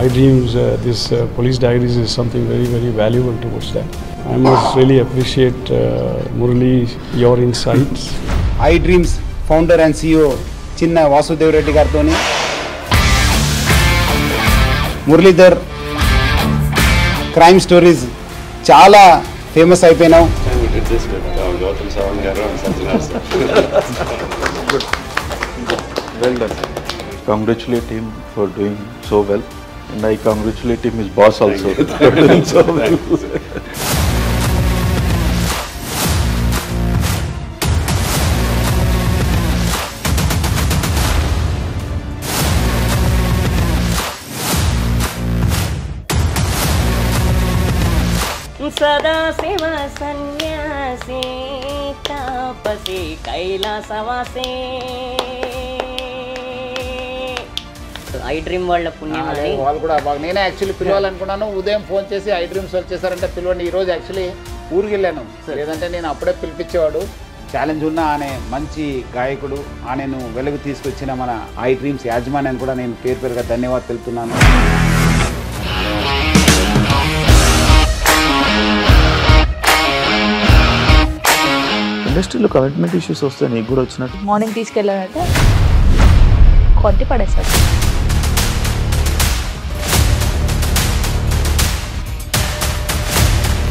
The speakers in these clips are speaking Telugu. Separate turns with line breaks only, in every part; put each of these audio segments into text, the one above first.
iDreams, this Police Diaries is something very, very valuable towards that. I must really appreciate Murali, your insights.
iDreams founder and CEO Chinna Vasudev Reddy gartoni Muralidhar crime stories చాలా famous అయిపోయినావు.
We did this with Gautam Savan garu and Sajjan sir.
Well done. Congratulate him for doing so well, and I congratulate him, his boss also, for doing so well.
సదా శివ సన్యాసి తాపసి కైలాసవాసి iDream వాళ్ళ పుణ్యం అని
వాళ్ళు కూడా బాగా నేనే యాక్చువల్లీ పిలవాలనుకున్నాను. ఉదయం ఫోన్ చేసి iDreams వచ్చేసారంటే పిలవండి, ఈరోజు యాక్చువల్లీ ఊరికి వెళ్ళాను. లేదంటే నేను అప్పుడే పిలిపించేవాడు. ఛాలెంజ్ ఉన్న అనే మంచి గాయకుడు ఆయనను వెలుగు తీసుకొచ్చిన మన iDreams యాజమాన్యాన్ని కూడా నేను పేరు పేరుగా ధన్యవాదాలు తెలుపుతున్నాను.
ఇండస్ట్రీలో కమిట్మెంట్ ఇష్యూస్ వస్తే నీకు కూడా వచ్చినట్టు
మార్నింగ్ తీసుకెళ్ళాలంటే కొట్టి పడేస్తారు.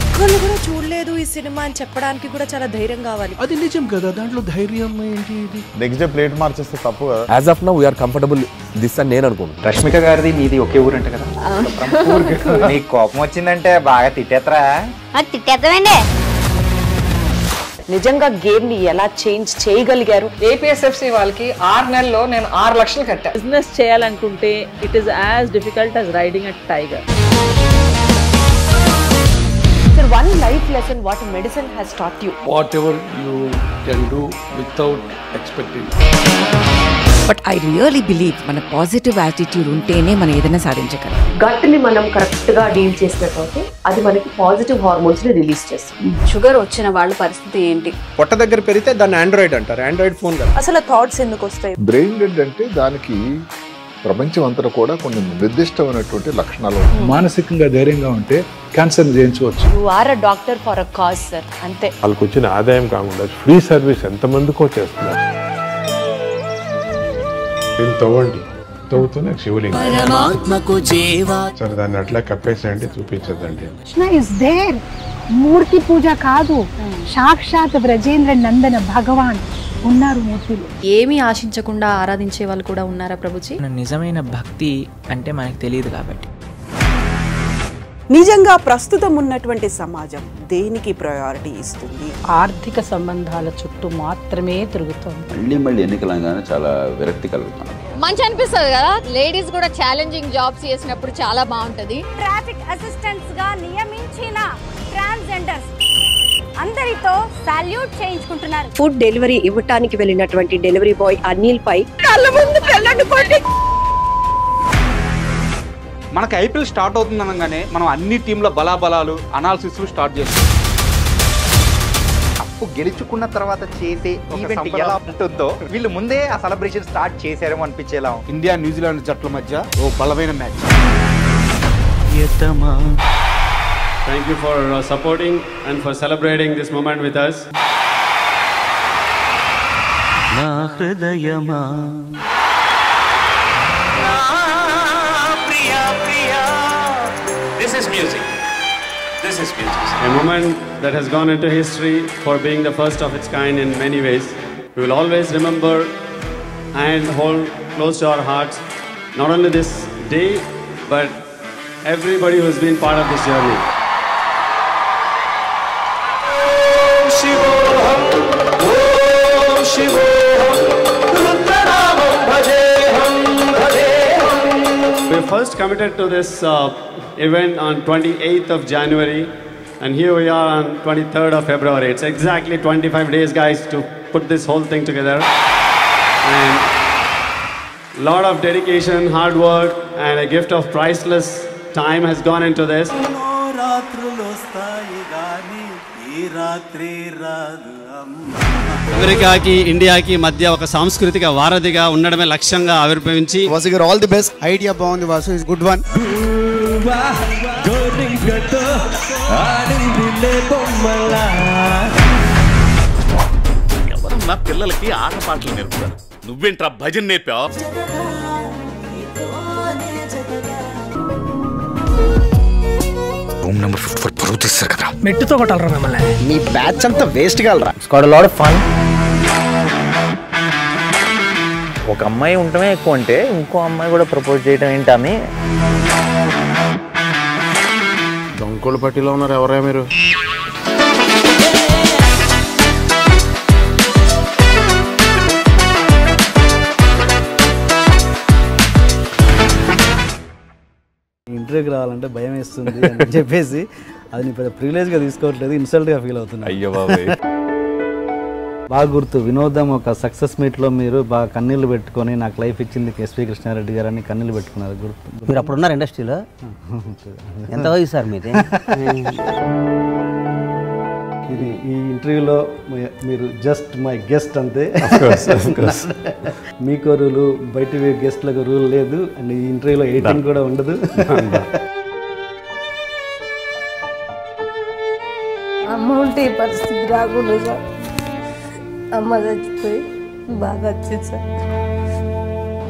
ఒక్కళ్ళు కూడా చూడలేదు ఈ సినిమా అని చెప్పడానికి కూడా చాలా ధైర్యం కావాలి.
అది నిజం కదా, దాంట్లో ధైర్యం ఏంటి? ఇది
నెక్స్ట్ డే ప్లేట్ మార్చేస్తే తప్పు కదా.
As of now we are comfortable this అని నేను అనుకుంటున్నాను.
రష్మిక గారిది మీది ఒకే ఊరంట కదా? నీకు కోపం వచ్చిందంటే బాగా తిట్టేత్తరా?
తిట్టేద్దామండి.
నిజంగా గేమ్ ని ఎలా చేంజ్ చేయగలిగారు?
ఏపీఎస్ఎఫ్సి వాళ్ళకి 6 నెలల్లో నేను 6 లక్షలు కట్టా.
బిజినెస్ చేయాలనుకుంటే it is as difficult as riding a tiger.
Sir, one life lesson what medicine has taught you.
Whatever you can do without expecting.
But I really believe మన పాజిటివ్ యాటిట్యూడ్ ఉంటేనే మనం ఏదైనా సాధించగలం.
గట్ ని మనం కరెక్ట్ గా డీల్ చేసినట్లయితే అది మనకి పాజిటివ్ హార్మోన్స్ ని రిలీజ్ చేస్తుంది.
షుగర్ వచ్చిన వాళ్ళ పరిస్థితి ఏంటి?
పొట్ట దగ్గర పెరిగితే దాన్ని ఆండ్రాయిడ్ అంటారు. ఆండ్రాయిడ్ ఫోన్ కదా.
అసలు థాట్స్ ఎందుకు వస్తాయి?
బ్రెయిన్ డెడ్ అంటే దానికి ప్రపంచం అంతా కూడా కొన్ని నిర్దిష్టమైనటువంటి లక్షణాలు.
మానసికంగా ధైర్యంగా ఉంటే క్యాన్సర్ జయించవచ్చు.
You are a doctor for a cause sir, అంతే.
వాళ్ళకు వచ్చిన ఆదాయం కాకుండా ఫ్రీ సర్వీస్ ఎంతమందికో చేస్తున్నారు. తవ్వండి, తవ్వుతూనే శివలింగం. సరే దాన్ని అట్లా కప్పేసేయండి, చూపించదండి.
మూర్తి పూజ కాదు, సాక్షాత్ బ్రజేంద్ర నందన భగవాన్ ఉన్నారు మూర్తిలో.
ఏమీ ఆశించకుండా ఆరాధించే వాళ్ళు కూడా ఉన్నారా ప్రభుజీ?
నిజమైన భక్తి అంటే మనకు తెలియదు కాబట్టి.
నిజంగా ప్రస్తుతం ఉన్నటువంటి సమాజం దేనికి ప్రయారిటీ ఇస్తుంది?
ఆర్థిక సంబంధాల చుట్టూ మాత్రమే తిరుగుతుంది.
మళ్ళీ ఎన్నికలంగానే చాలా విరక్తి కలుగుతాను.
మంచి అనిపిస్తుంది కదా, లేడీస్ కూడా ఛాలెంజింగ్ జాబ్స్ చేసినప్పుడు చాలా బాగుంటది. ట్రాఫిక్ అసిస్టెంట్స్ గా నియమించిన ట్రాన్స్జెండర్స్ అందరితో సాల్యూట్ చేయించుకుంటున్నారు.
ఫుడ్ డెలివరీ ఇవ్వటానికి వెళ్ళినటువంటి డెలివరీ బాయ్ అనిల్ పై కళ్ళ ముందు పెళ్ళండి కొట్టి.
మనకి ఐపీఎల్ స్టార్ట్ అవుతుంది అనగానే మనం అన్ని టీంల బలాబలాలు అనాలిసిస్ స్టార్ట్ చేస్తాం.
కప్పు గెలుచుకున్న తర్వాత చేసే ఈవెంట్ ఎలా ఉంటుందో వీళ్ళు ముందే ఆ సెలబ్రేషన్ స్టార్ట్ చేశారేమో అనిపించేలా.
ఇండియా న్యూజిలాండ్ జట్ల మధ్య ఓ బలమైన match.
Thank you for supporting and for celebrating this moment with us.
నా హృదయమా
This is music. This is music. A moment that has gone into history for being the first of its kind in many ways. We will always remember and hold close to our hearts not only this day but everybody who has been part of this journey. We first committed to this event on 28th of January and here we are on 23rd of February. It's exactly 25 days guys to put this whole thing together, and a lot of dedication, hard work and a gift of priceless time has gone into this. అమెరికాకి ఇండియాకి మధ్య ఒక సాంస్కృతిక వారధిగా ఉండడమే లక్ష్యంగా ఆవిర్భవించి
వాసు గారు ఆల్ ది బెస్ట్. ఐడియా బాగుంది వాసు, ఇస్ గుడ్ వన్.
ఎవరన్నా పిల్లలకి ఆట పాటలు నేర్పుతారు, నువ్వేంట్రా భజన నేర్పావు?
రూమ్ నెంబర్ 54 పరువు తీస్తారు కదా.
మెట్టుతో కొట్టాలరా మిమ్మల్ని. మీ బ్యాచ్ అంతా వేస్ట్ కాలరా. Squad lot of fun.
ఒక అమ్మాయి ఉండటమే ఎక్కువ అంటే ఇంకో అమ్మాయి కూడా ప్రపోజ్ చేయడం ఏంటి ఆమె?
దొంగల పట్టిలో ఉన్నారు ఎవరా మీరు?
ఇంటర్వ్యూకి రావాలంటే భయం వేస్తుంది అని చెప్పేసి అది నీ పెద్ద ప్రివిలేజ్గా తీసుకోవట్లేదు, ఇన్సల్ట్గా ఫీల్ అవుతుంది.
అయ్యో బాబాయ్.
బాగా గుర్తు వినోదం ఒక సక్సెస్ మీట్లో మీరు బాగా కన్నీళ్ళు పెట్టుకొని నాకు లైఫ్ ఇచ్చింది ఎస్వి కృష్ణారెడ్డి గారు అని కన్నీళ్ళు పెట్టుకున్నారు. గుర్తు.
మీరు అప్పుడు ఉన్నారు ఇండస్ట్రీలో? ఎంత వయసు సార్ మీది?
ఇది ఈ ఇంటర్వ్యూలో మీరు జస్ట్ మై గెస్ట్ అంతే. మీకు రూలు బయట గెస్ట్లకు రూల్ లేదు అండ్ ఈ ఇంటర్వ్యూలో ఎడిటింగ్ కూడా ఉండదు.
అమ్మ ఉంటే ఈ పరిస్థితి రాకుండా సార్, అమ్మ చచ్చిపోయి బాగా వచ్చింది సార్.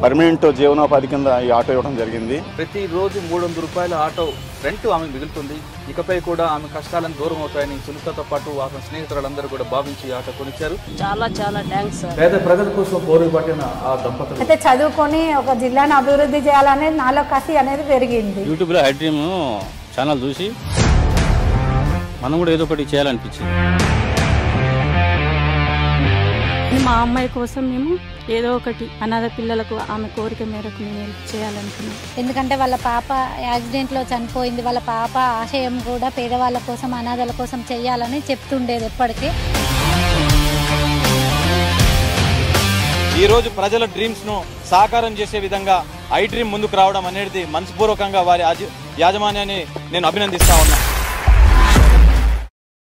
పర్మనెంట్ జీవనోపాధి కింద ఈ ఆటో ఇవ్వడం జరిగింది.
ప్రతిరోజు 300 రూపాయల ఆటో రెంట్ ఆమె మిగులుతుంది. ఇకపై కూడా ఆమె కష్టాలను దూరం అవుతాయని సునీతతో పాటు ఆమె స్నేహితులందరూ కూడా భావించి ఆటో కొనిచ్చారు.
చాలా చాలా థ్యాంక్స్ సార్.
పేద ప్రజల కోసం పోరుబాటిన ఆ దంపతులు
అయితే చదువుకొని ఒక జిల్లాను అభివృద్ధి చేయాలనేది నాలో కసి అనేది పెరిగింది.
యూట్యూబ్లో హై డ్రీమ్ ఛానల్ చూసి మనం కూడా ఏదో ఒకటి చేయాలనిపించింది.
మా అమ్మాయి కోసం మేము ఏదో ఒకటి అనాథ పిల్లలకు ఆమె కోరిక మేరకు మేము హెల్ప్ చేయాలనుకున్నాం.
ఎందుకంటే వాళ్ళ పాప యాక్సిడెంట్లో చనిపోయింది. వాళ్ళ పాప ఆశయం కూడా పేదవాళ్ళ కోసం అనాథల కోసం చేయాలని చెప్తుండేది ఎప్పటికీ.
ఈరోజు ప్రజల డ్రీమ్స్ను సాకారం చేసే విధంగా ఐ డ్రీమ్ ముందుకు రావడం అనేది మనస్పూర్వకంగా వారి యాజమాన్యాన్ని నేను అభినందిస్తా ఉన్నా.